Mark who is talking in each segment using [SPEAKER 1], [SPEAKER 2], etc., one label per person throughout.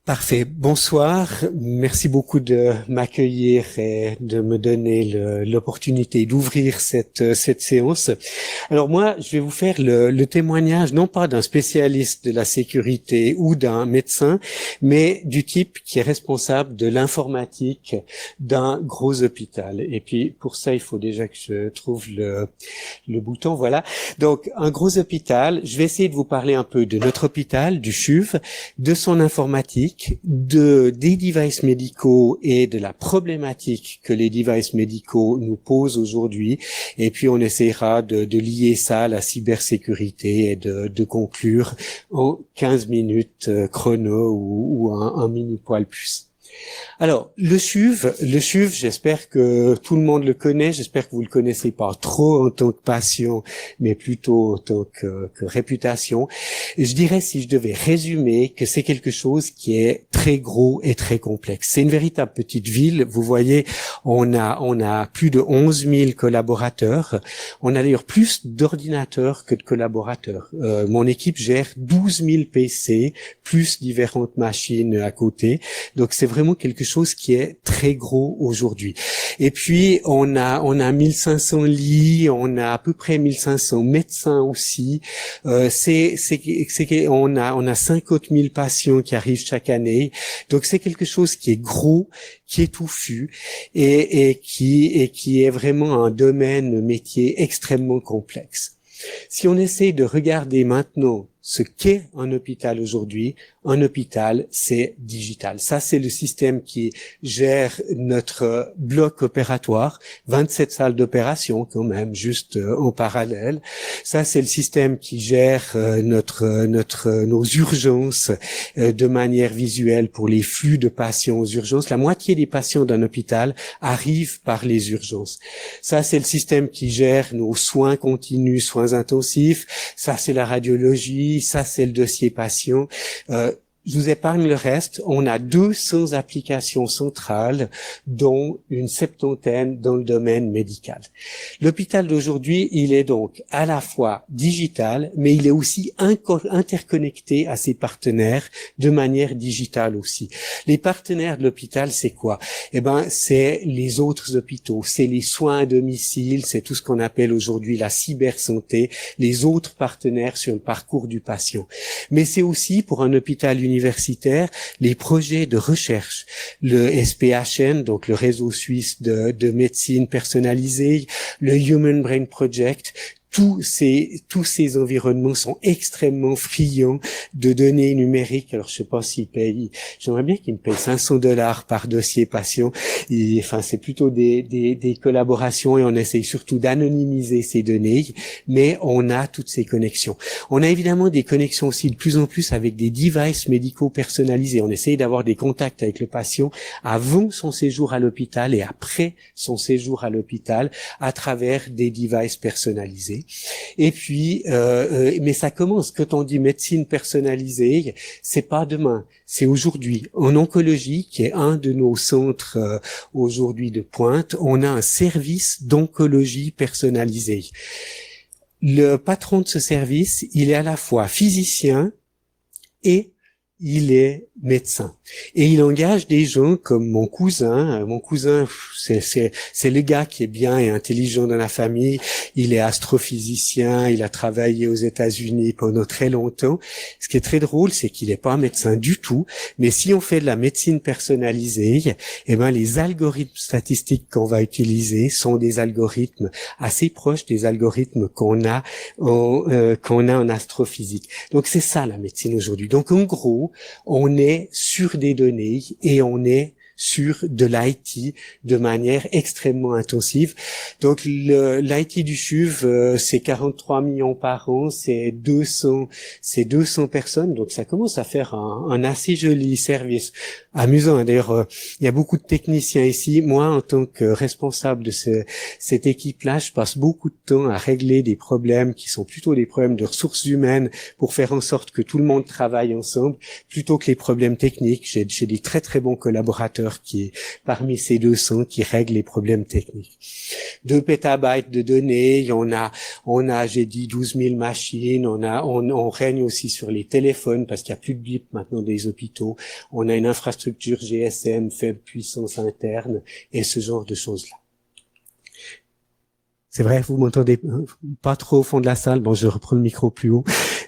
[SPEAKER 1] Parfait. Bonsoir. Merci beaucoup de m'accueillir et de me donner l'opportunité d'ouvrir cette séance. Alors moi, je vais vous faire le témoignage non pas d'un spécialiste de la sécurité ou d'un médecin, mais du type qui est responsable de l'informatique d'un gros hôpital. Et puis pour ça, il faut déjà que je trouve le bouton. Voilà. Donc un gros hôpital. Je vais essayer de vous parler un peu de notre hôpital, du CHUV, de son informatique, des devices médicaux et de la problématique que les devices médicaux nous posent aujourd'hui. Et puis, on essaiera de lier ça à la cybersécurité et de conclure en 15 minutes chrono ou un mini poil plus. Alors, le CHUV, j'espère que tout le monde le connaît, j'espère que vous le connaissez pas trop en tant que patient, mais plutôt en tant que réputation. Et je dirais, si je devais résumer, que c'est quelque chose qui est très gros et très complexe. C'est une véritable petite ville. Vous voyez, on a plus de 11 000 collaborateurs. On a d'ailleurs plus d'ordinateurs que de collaborateurs. Mon équipe gère 12 000 PC, plus différentes machines à côté. Donc, c'est vraiment quelque chose qui est très gros aujourd'hui. Et puis on a 1500 lits, on a à peu près 1500 médecins aussi. On a 50 000 patients qui arrivent chaque année. Donc c'est quelque chose qui est gros, qui est touffu et qui est vraiment un domaine métier extrêmement complexe. Si on essaie de regarder maintenant ce qu'est un hôpital aujourd'hui, un hôpital, c'est digital. Ça, c'est le système qui gère notre bloc opératoire, 27 salles d'opération quand même, juste en parallèle. Ça, c'est le système qui gère nos urgences de manière visuelle pour les flux de patients aux urgences. La moitié des patients d'un hôpital arrivent par les urgences. Ça, c'est le système qui gère nos soins continus, soins intensifs. Ça, c'est la radiologie. Ça, c'est le dossier patient. Je vous épargne le reste. On a 200 applications centrales, dont une septantaine dans le domaine médical. L'hôpital d'aujourd'hui, il est donc à la fois digital, mais il est aussi interconnecté à ses partenaires de manière digitale aussi. Les partenaires de l'hôpital, c'est quoi? C'est les autres hôpitaux, c'est les soins à domicile, c'est tout ce qu'on appelle aujourd'hui la cybersanté, les autres partenaires sur le parcours du patient. Mais c'est aussi pour un hôpital universitaire, les projets de recherche, le SPHN, donc le réseau suisse de médecine personnalisée, le Human Brain Project. Tous ces environnements sont extrêmement friands de données numériques. Alors, je sais pas s'ils payent, j'aimerais bien qu'ils me payent $500 par dossier patient. C'est plutôt des collaborations et on essaye surtout d'anonymiser ces données, mais on a toutes ces connexions. On a évidemment des connexions aussi de plus en plus avec des devices médicaux personnalisés. On essaye d'avoir des contacts avec le patient avant son séjour à l'hôpital et après son séjour à l'hôpital à travers des devices personnalisés. Et puis, mais ça commence. Quand on dit médecine personnalisée, c'est pas demain, c'est aujourd'hui. En oncologie, qui est un de nos centres aujourd'hui de pointe, on a un service d'oncologie personnalisée. Le patron de ce service, il est à la fois physicien et il est médecin. Et il engage des gens comme mon cousin. Mon cousin, c'est le gars qui est bien et intelligent dans la famille. Il est astrophysicien. Il a travaillé aux États-Unis pendant très longtemps. Ce qui est très drôle, c'est qu'il n'est pas médecin du tout. Mais si on fait de la médecine personnalisée, les algorithmes statistiques qu'on va utiliser sont des algorithmes assez proches des algorithmes qu'on a en astrophysique. Donc c'est ça la médecine aujourd'hui. Donc en gros, on est sur des données et on est sur de l'IT de manière extrêmement intensive. Donc l'IT du CHUV, c'est 43 millions par an, c'est 200 personnes, donc ça commence à faire un assez joli service. Amusant, hein. D'ailleurs, il y a beaucoup de techniciens ici. Moi, en tant que responsable de cette équipe-là, je passe beaucoup de temps à régler des problèmes qui sont plutôt des problèmes de ressources humaines pour faire en sorte que tout le monde travaille ensemble, plutôt que les problèmes techniques. J'ai des très très bons collaborateurs ordinateur qui est parmi ces 200 qui règle les problèmes techniques. 2 pétabytes de données, on a, j'ai dit 12 000 machines, on règne aussi sur les téléphones parce qu'il y a plus de bip maintenant des hôpitaux. On a une infrastructure GSM, faible puissance interne et ce genre de choses-là. C'est vrai, vous m'entendez pas trop au fond de la salle. Bon, je reprends le micro plus haut.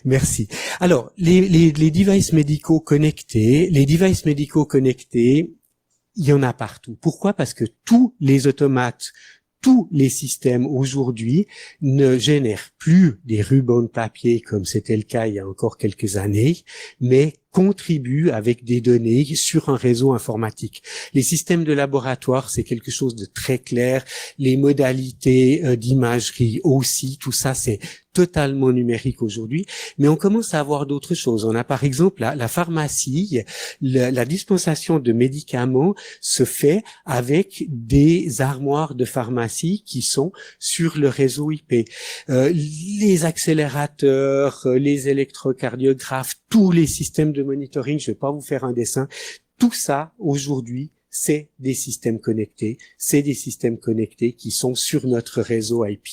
[SPEAKER 1] Merci. Alors, les devices médicaux connectés, il y en a partout. Pourquoi? Parce que tous les automates, tous les systèmes aujourd'hui ne génèrent plus des rubans de papier comme c'était le cas il y a encore quelques années, mais contribuent avec des données sur un réseau informatique. Les systèmes de laboratoire, c'est quelque chose de très clair. Les modalités d'imagerie aussi, tout ça, c'est totalement numérique aujourd'hui. Mais on commence à avoir d'autres choses. On a par exemple la pharmacie, la dispensation de médicaments se fait avec des armoires de pharmacie qui sont sur le réseau IP. Les accélérateurs, les électrocardiographes, tous les systèmes de monitoring, je vais pas vous faire un dessin, tout ça aujourd'hui, c'est des systèmes connectés, qui sont sur notre réseau IP.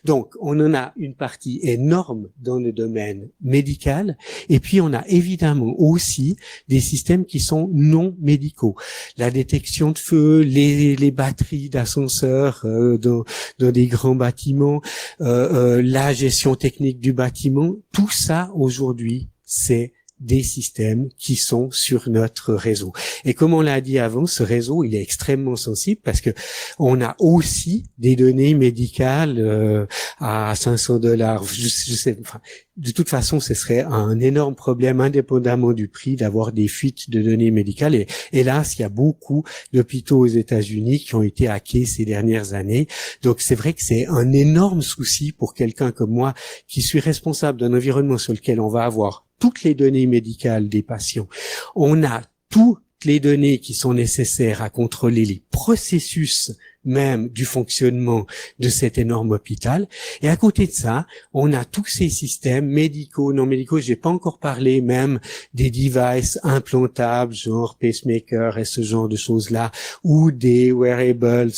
[SPEAKER 1] Donc, on en a une partie énorme dans le domaine médical, et puis on a évidemment aussi des systèmes qui sont non médicaux. La détection de feu, les batteries d'ascenseurs dans des grands bâtiments, la gestion technique du bâtiment, tout ça aujourd'hui, c'est des systèmes qui sont sur notre réseau. Et comme on l'a dit avant, ce réseau, il est extrêmement sensible parce que on a aussi des données médicales à $500. Je sais, enfin, de toute façon, ce serait un énorme problème, indépendamment du prix, d'avoir des fuites de données médicales. Et hélas, il y a beaucoup d'hôpitaux aux États-Unis qui ont été hackés ces dernières années. Donc, c'est vrai que c'est un énorme souci pour quelqu'un comme moi qui suis responsable d'un environnement sur lequel on va avoir toutes les données médicales des patients. On a toutes les données qui sont nécessaires à contrôler les processus même du fonctionnement de cet énorme hôpital. Et à côté de ça, on a tous ces systèmes médicaux, non médicaux. J'ai pas encore parlé même des devices implantables, genre pacemaker et ce genre de choses-là, ou des wearables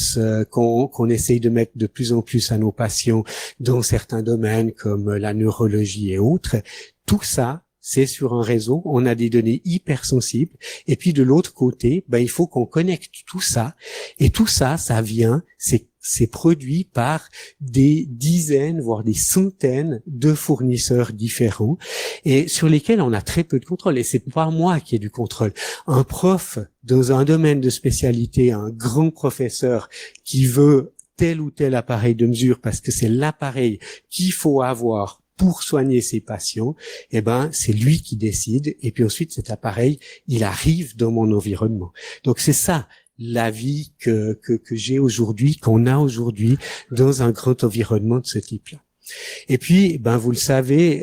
[SPEAKER 1] qu'on essaye de mettre de plus en plus à nos patients dans certains domaines comme la neurologie et autres. Tout ça, c'est sur un réseau, on a des données hypersensibles, et puis de l'autre côté, il faut qu'on connecte tout ça, et tout ça, ça vient, c'est produit par des dizaines, voire des centaines de fournisseurs différents, et sur lesquels on a très peu de contrôle, et c'est pas moi qui ai du contrôle. Un prof dans un domaine de spécialité, un grand professeur qui veut tel ou tel appareil de mesure, parce que c'est l'appareil qu'il faut avoir pour soigner ses patients, c'est lui qui décide, et puis ensuite cet appareil, il arrive dans mon environnement. Donc c'est ça la vie que j'ai aujourd'hui, qu'on a aujourd'hui dans un grand environnement de ce type-là. Et puis, vous le savez,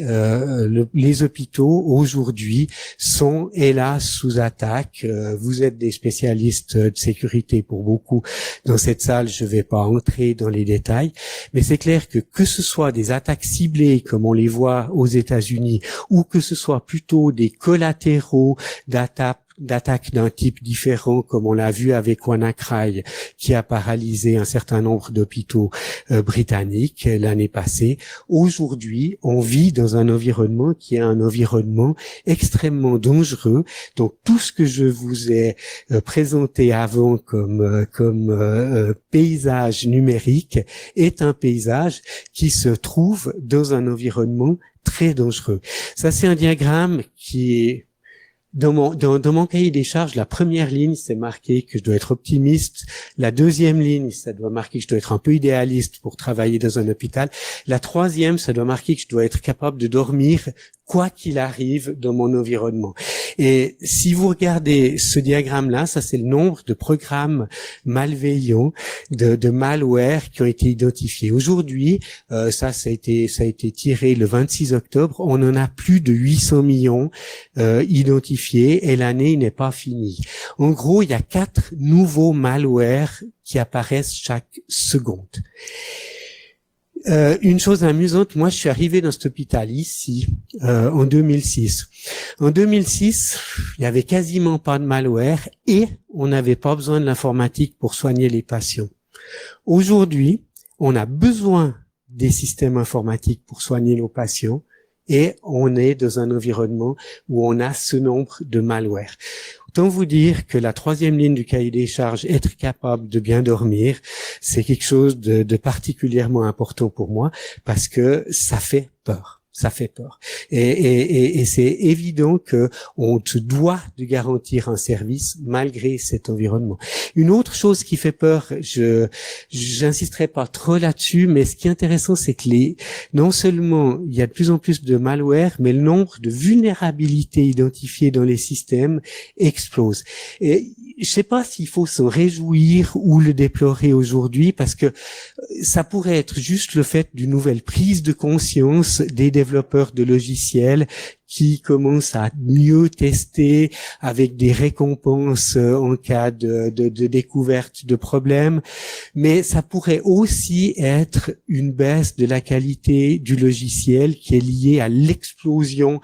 [SPEAKER 1] les hôpitaux aujourd'hui sont hélas sous attaque. Vous êtes des spécialistes de sécurité pour beaucoup dans cette salle. Je ne vais pas entrer dans les détails, mais c'est clair que ce soit des attaques ciblées comme on les voit aux États-Unis, ou que ce soit plutôt des collatéraux d'attaques d'un type différent, comme on l'a vu avec WannaCry, qui a paralysé un certain nombre d'hôpitaux britanniques l'année passée. Aujourd'hui, on vit dans un environnement qui est un environnement extrêmement dangereux. Donc, tout ce que je vous ai présenté avant comme paysage numérique est un paysage qui se trouve dans un environnement très dangereux. Ça, c'est un diagramme qui est dans mon cahier des charges. La première ligne, c'est marqué que je dois être optimiste. La deuxième ligne, ça doit marquer que je dois être un peu idéaliste pour travailler dans un hôpital. La troisième, ça doit marquer que je dois être capable de dormir quoi qu'il arrive dans mon environnement. Et si vous regardez ce diagramme-là, ça c'est le nombre de programmes malveillants, de malware qui ont été identifiés. Aujourd'hui, ça a été tiré le 26 octobre, on en a plus de 800 millions identifiés et l'année n'est pas finie. En gros, il y a 4 nouveaux malwares qui apparaissent chaque seconde. Une chose amusante, moi je suis arrivé dans cet hôpital ici en 2006. En 2006, il y avait quasiment pas de malware et on n'avait pas besoin de l'informatique pour soigner les patients. Aujourd'hui, on a besoin des systèmes informatiques pour soigner nos patients et on est dans un environnement où on a ce nombre de malware. Autant vous dire que la troisième ligne du cahier des charges, être capable de bien dormir, c'est quelque chose de particulièrement important pour moi parce que ça fait peur. Ça fait peur. Et c'est évident que on te doit de garantir un service malgré cet environnement. Une autre chose qui fait peur, j'insisterai pas trop là-dessus, mais ce qui est intéressant, c'est que non seulement il y a de plus en plus de malware, mais le nombre de vulnérabilités identifiées dans les systèmes explose. Et je sais pas s'il faut s'en réjouir ou le déplorer aujourd'hui, parce que ça pourrait être juste le fait d'une nouvelle prise de conscience des développeurs de logiciels qui commencent à mieux tester avec des récompenses en cas de découverte de problèmes. Mais ça pourrait aussi être une baisse de la qualité du logiciel qui est liée à l'explosion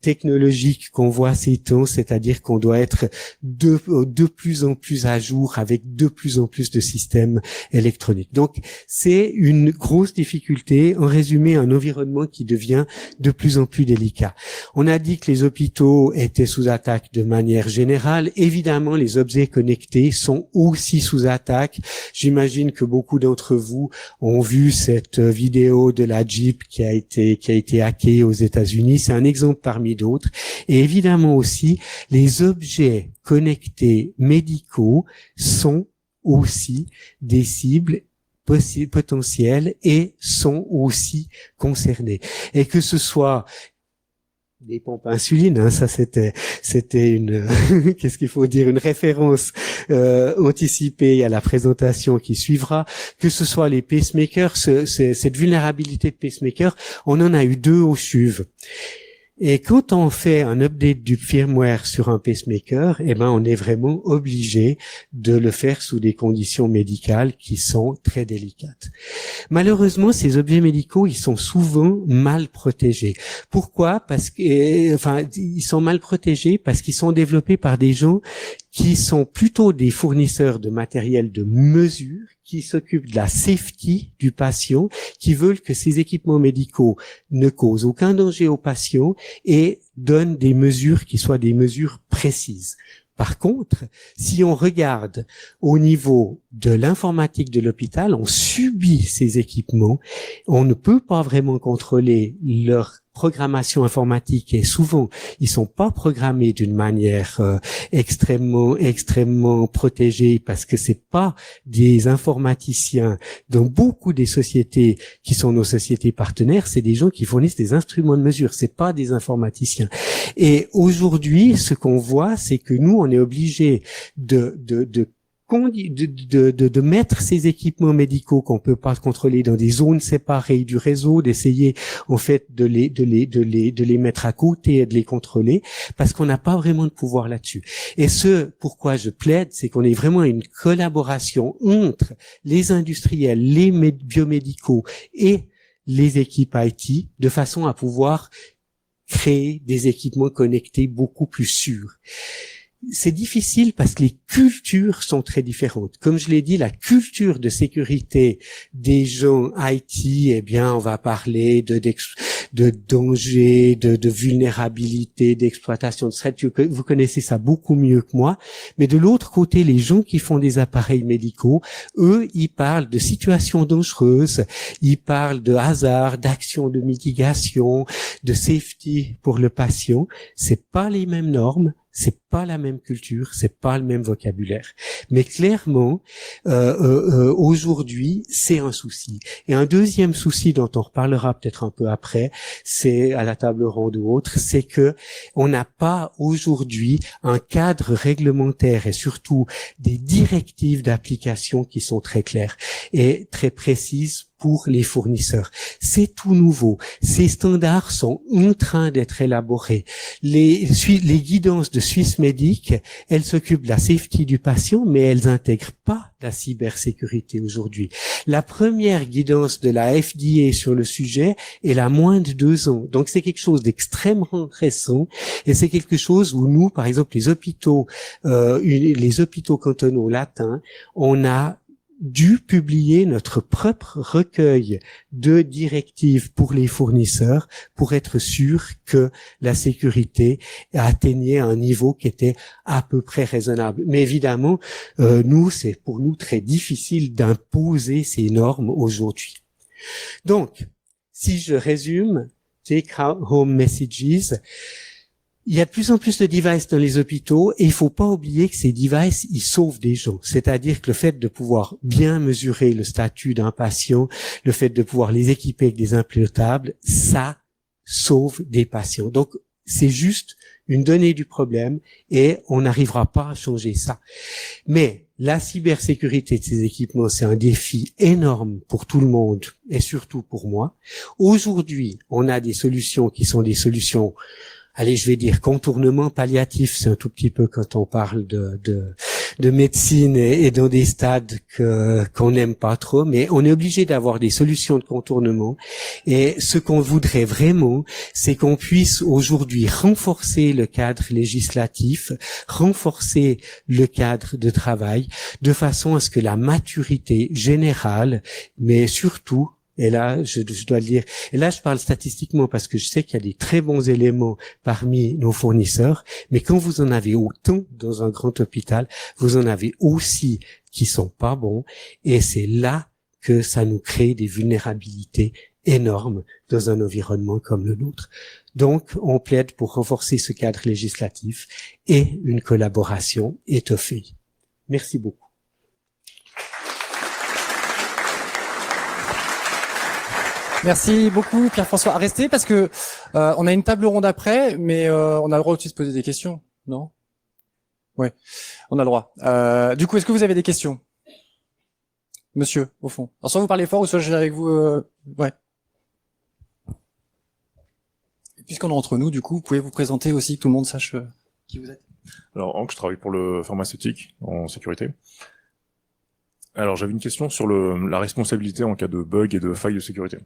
[SPEAKER 1] technologique qu'on voit ces temps, c'est-à-dire qu'on doit être de plus en plus à jour avec de plus en plus de systèmes électroniques. Donc, c'est une grosse difficulté. En résumé, un environnement qui devient de plus en plus délicat. On a dit que les hôpitaux étaient sous attaque de manière générale. Évidemment, les objets connectés sont aussi sous attaque. J'imagine que beaucoup d'entre vous ont vu cette vidéo de la Jeep qui a été hackée aux États-Unis. C'est un exemple parmi d'autres. Et évidemment aussi, les objets connectés médicaux sont aussi des cibles potentielles et sont aussi concernés. Et que ce soit des pompes à insuline, ça c'était une qu'est-ce qu'il faut dire, une référence anticipée à la présentation qui suivra. Que ce soit les pacemakers, cette vulnérabilité de pacemaker, on en a eu 2 au CHUV. Et quand on fait un update du firmware sur un pacemaker, on est vraiment obligé de le faire sous des conditions médicales qui sont très délicates. Malheureusement, ces objets médicaux, ils sont souvent mal protégés. Pourquoi? Parce que, ils sont mal protégés parce qu'ils sont développés par des gens qui sont plutôt des fournisseurs de matériel de mesure, qui s'occupent de la safety du patient, qui veulent que ces équipements médicaux ne causent aucun danger au patient et donnent des mesures qui soient des mesures précises. Par contre, si on regarde au niveau de l'informatique de l'hôpital, on subit ces équipements, on ne peut pas vraiment contrôler leur programmation informatique et souvent ils sont pas programmés d'une manière extrêmement protégée parce que c'est pas des informaticiens. Dans beaucoup des sociétés qui sont nos sociétés partenaires, c'est des gens qui fournissent des instruments de mesure, c'est pas des informaticiens. Et aujourd'hui, ce qu'on voit, c'est que nous on est obligés de mettre ces équipements médicaux qu'on peut pas contrôler dans des zones séparées du réseau, d'essayer en fait de les mettre à côté et de les contrôler parce qu'on n'a pas vraiment de pouvoir là-dessus. Et ce pourquoi je plaide, c'est qu'on ait vraiment une collaboration entre les industriels, les biomédicaux et les équipes IT de façon à pouvoir créer des équipements connectés beaucoup plus sûrs. C'est difficile parce que les cultures sont très différentes. Comme je l'ai dit, la culture de sécurité des gens IT, on va parler de danger, de vulnérabilité, d'exploitation de threat. Vous connaissez ça beaucoup mieux que moi. Mais de l'autre côté, les gens qui font des appareils médicaux, eux, ils parlent de situations dangereuses, ils parlent de hasard, d'actions de mitigation, de safety pour le patient. C'est pas les mêmes normes. C'est pas la même culture, c'est pas le même vocabulaire. Mais clairement, aujourd'hui, c'est un souci. Et un deuxième souci dont on reparlera peut-être un peu après, c'est à la table ronde ou autre, c'est que on n'a pas aujourd'hui un cadre réglementaire et surtout des directives d'application qui sont très claires et très précises pour les fournisseurs. C'est tout nouveau. Ces standards sont en train d'être élaborés. Les guidances de Swissmedic, elles s'occupent de la safety du patient, mais elles n'intègrent pas la cybersécurité aujourd'hui. La première guidance de la FDA sur le sujet est la moins de 2 ans. Donc c'est quelque chose d'extrêmement récent et c'est quelque chose où nous, par exemple, les hôpitaux cantonaux latins, on a dû publier notre propre recueil de directives pour les fournisseurs pour être sûr que la sécurité atteignait un niveau qui était à peu près raisonnable. Mais évidemment, c'est pour nous très difficile d'imposer ces normes aujourd'hui. Donc, si je résume, take home messages, il y a de plus en plus de devices dans les hôpitaux et il faut pas oublier que ces devices, ils sauvent des gens. C'est-à-dire que le fait de pouvoir bien mesurer le statut d'un patient, le fait de pouvoir les équiper avec des implantables, ça sauve des patients. Donc, c'est juste une donnée du problème et on n'arrivera pas à changer ça. Mais la cybersécurité de ces équipements, c'est un défi énorme pour tout le monde et surtout pour moi. Aujourd'hui, on a des solutions qui sont des solutions, allez, je vais dire contournement palliatif, c'est un tout petit peu quand on parle de médecine et dans des stades qu'on n'aime pas trop, mais on est obligé d'avoir des solutions de contournement. Et ce qu'on voudrait vraiment, c'est qu'on puisse aujourd'hui renforcer le cadre législatif, renforcer le cadre de travail, de façon à ce que la maturité générale, mais surtout, et là, je dois le dire, et là, je parle statistiquement parce que je sais qu'il y a des très bons éléments parmi nos fournisseurs, mais quand vous en avez autant dans un grand hôpital, vous en avez aussi qui sont pas bons, et c'est là que ça nous crée des vulnérabilités énormes dans un environnement comme le nôtre. Donc, on plaide pour renforcer ce cadre législatif et une collaboration étoffée. Merci beaucoup.
[SPEAKER 2] Merci beaucoup Pierre-François. Restez parce que on a une table ronde après, mais on a le droit aussi de se poser des questions, non? Ouais, on a le droit. Du coup, est-ce que vous avez des questions, monsieur, au fond? Alors soit vous parlez fort, ou soit je vais avec vous. Ouais. Puisqu'on est entre nous, du coup, vous pouvez vous présenter aussi, que tout le monde sache qui vous êtes.
[SPEAKER 3] Alors, Hank, je travaille pour le pharmaceutique en sécurité. Alors, j'avais une question sur la responsabilité en cas de bug et de faille de sécurité.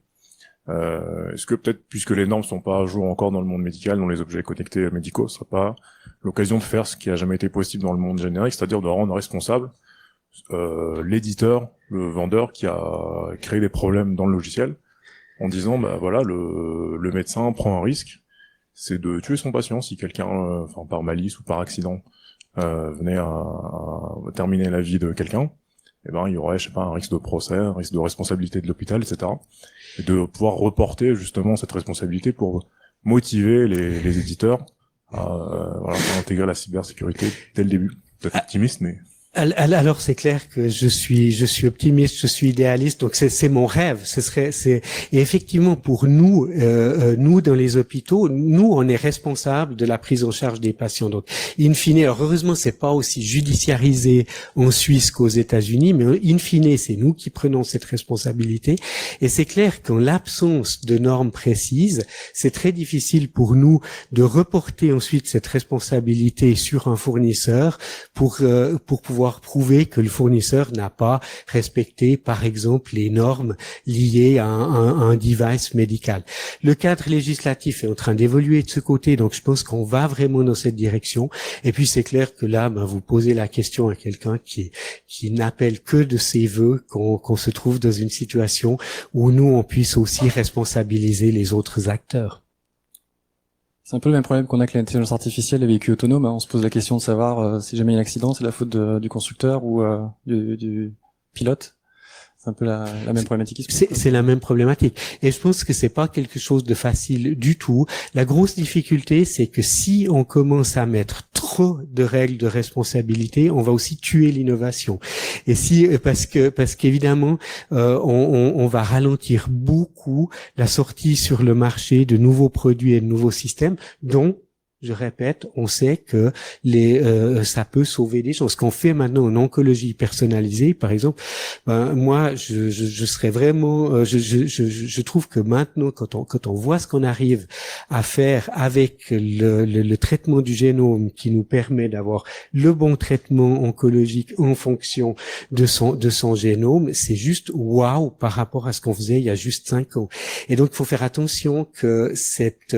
[SPEAKER 3] Est-ce que peut-être, puisque les normes sont pas à jour encore dans le monde médical, dans les objets connectés médicaux, ce serait pas l'occasion de faire ce qui a jamais été possible dans le monde générique, c'est-à-dire de rendre responsable l'éditeur, le vendeur qui a créé des problèmes dans le logiciel, en disant bah voilà, le médecin prend un risque, c'est de tuer son patient si quelqu'un, par malice ou par accident, venait à terminer la vie de quelqu'un. Eh ben, il y aurait, je sais pas, un risque de procès, un risque de responsabilité de l'hôpital, etc. Et de pouvoir reporter justement cette responsabilité pour motiver les éditeurs à intégrer la cybersécurité dès le début. Peut-être optimiste, mais...
[SPEAKER 1] Alors c'est clair que je suis optimiste, je suis idéaliste, donc c'est mon rêve. Et effectivement pour nous, nous dans les hôpitaux, nous on est responsable de la prise en charge des patients. Donc in fine, alors heureusement c'est pas aussi judiciarisé en Suisse qu'aux États-Unis, mais in fine c'est nous qui prenons cette responsabilité. Et c'est clair qu'en l'absence de normes précises, c'est très difficile pour nous de reporter ensuite cette responsabilité sur un fournisseur pour pouvoir prouver que le fournisseur n'a pas respecté, par exemple, les normes liées à un device médical. Le cadre législatif est en train d'évoluer de ce côté, donc je pense qu'on va vraiment dans cette direction. Et puis c'est clair que là, vous posez la question à quelqu'un qui n'appelle que de ses vœux qu'on se trouve dans une situation où nous, on puisse aussi responsabiliser les autres acteurs.
[SPEAKER 2] C'est un peu le même problème qu'on a avec l'intelligence artificielle et les véhicules autonomes. On se pose la question de savoir si jamais il y a un accident, c'est la faute du constructeur ou du pilote. C'est un peu la même problématique.
[SPEAKER 1] C'est la même problématique. Et je pense que c'est pas quelque chose de facile du tout. La grosse difficulté, c'est que si on commence à mettre trop de règles de responsabilité, on va aussi tuer l'innovation. Et parce qu'évidemment, on va ralentir beaucoup la sortie sur le marché de nouveaux produits et de nouveaux systèmes, dont je répète, on sait que ça peut sauver des gens. Ce qu'on fait maintenant en oncologie personnalisée, par exemple, moi, je serais vraiment, je trouve que maintenant, quand on voit ce qu'on arrive à faire avec le traitement du génome qui nous permet d'avoir le bon traitement oncologique en fonction de son génome, c'est juste waouh par rapport à ce qu'on faisait il y a juste 5 ans. Et donc, il faut faire attention que cette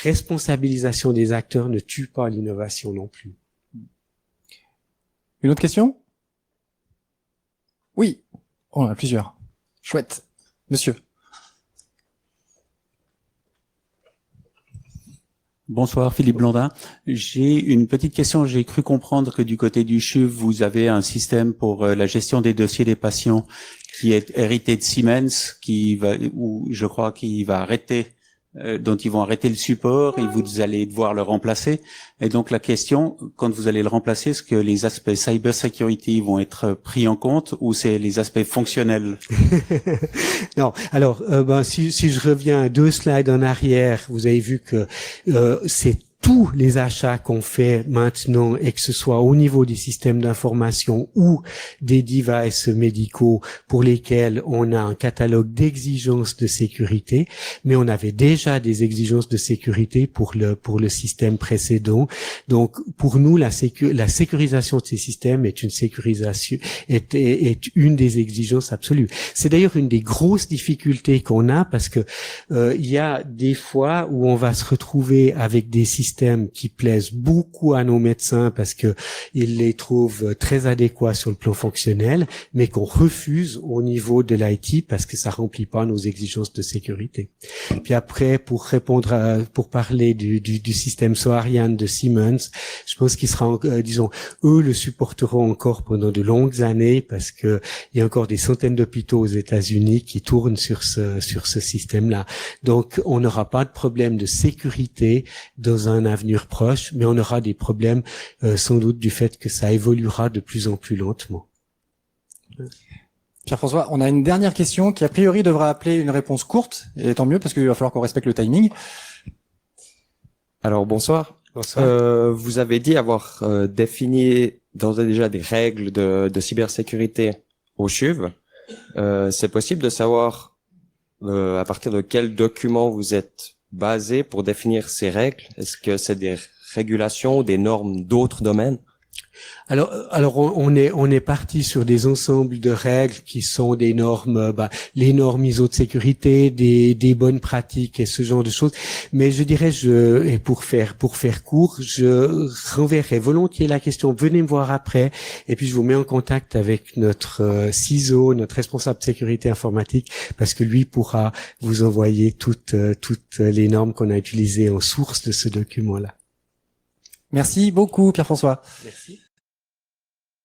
[SPEAKER 1] responsabilisation des acteurs ne tue pas l'innovation non plus.
[SPEAKER 2] Une autre question? Oui. Oh, on en a plusieurs. Chouette. Monsieur.
[SPEAKER 4] Bonsoir, Philippe Blondin. J'ai une petite question. J'ai cru comprendre que du côté du CHUV, vous avez un système pour la gestion des dossiers des patients qui est hérité de Siemens, je crois qu'il va arrêter, dont ils vont arrêter le support et vous allez devoir le remplacer. Et donc la question, quand vous allez le remplacer, est-ce que les aspects cyber security vont être pris en compte ou c'est les aspects fonctionnels?
[SPEAKER 1] Non. Alors, si je reviens 2 slides en arrière, vous avez vu que c'est tous les achats qu'on fait maintenant, et que ce soit au niveau des systèmes d'information ou des devices médicaux pour lesquels on a un catalogue d'exigences de sécurité, mais on avait déjà des exigences de sécurité pour le système précédent. Donc, pour nous, la sécurisation de ces systèmes est une sécurisation, est une des exigences absolues. C'est d'ailleurs une des grosses difficultés qu'on a parce que il y a des fois où on va se retrouver avec des systèmes qui plaisent beaucoup à nos médecins parce que ils les trouvent très adéquats sur le plan fonctionnel, mais qu'on refuse au niveau de l'IT parce que ça remplit pas nos exigences de sécurité. Puis après, pour parler du système Soariane de Siemens, je pense qu'il sera, eux le supporteront encore pendant de longues années parce que il y a encore des centaines d'hôpitaux aux États-Unis qui tournent sur ce système-là. Donc, on n'aura pas de problème de sécurité dans un avenir proche, mais on aura des problèmes sans doute du fait que ça évoluera de plus en plus lentement.
[SPEAKER 2] Pierre-François, on a une dernière question qui a priori devra appeler une réponse courte, et tant mieux parce qu'il va falloir qu'on respecte le timing.
[SPEAKER 5] Alors bonsoir.
[SPEAKER 1] Bonsoir.
[SPEAKER 5] Vous avez dit avoir défini d'ores et déjà des règles de cybersécurité au CHUV. C'est possible de savoir à partir de quel document vous êtes basé pour définir ces règles? Est-ce que c'est des régulations ou des normes d'autres domaines?
[SPEAKER 1] Alors on est parti sur des ensembles de règles qui sont des normes, les normes ISO de sécurité, des bonnes pratiques et ce genre de choses. Mais je dirais, et pour faire court, je renverrai volontiers la question. Venez me voir après, et puis je vous mets en contact avec notre CISO, notre responsable de sécurité informatique, parce que lui pourra vous envoyer toutes les normes qu'on a utilisées en source de ce document-là.
[SPEAKER 2] Merci beaucoup, Pierre-François.
[SPEAKER 1] Merci.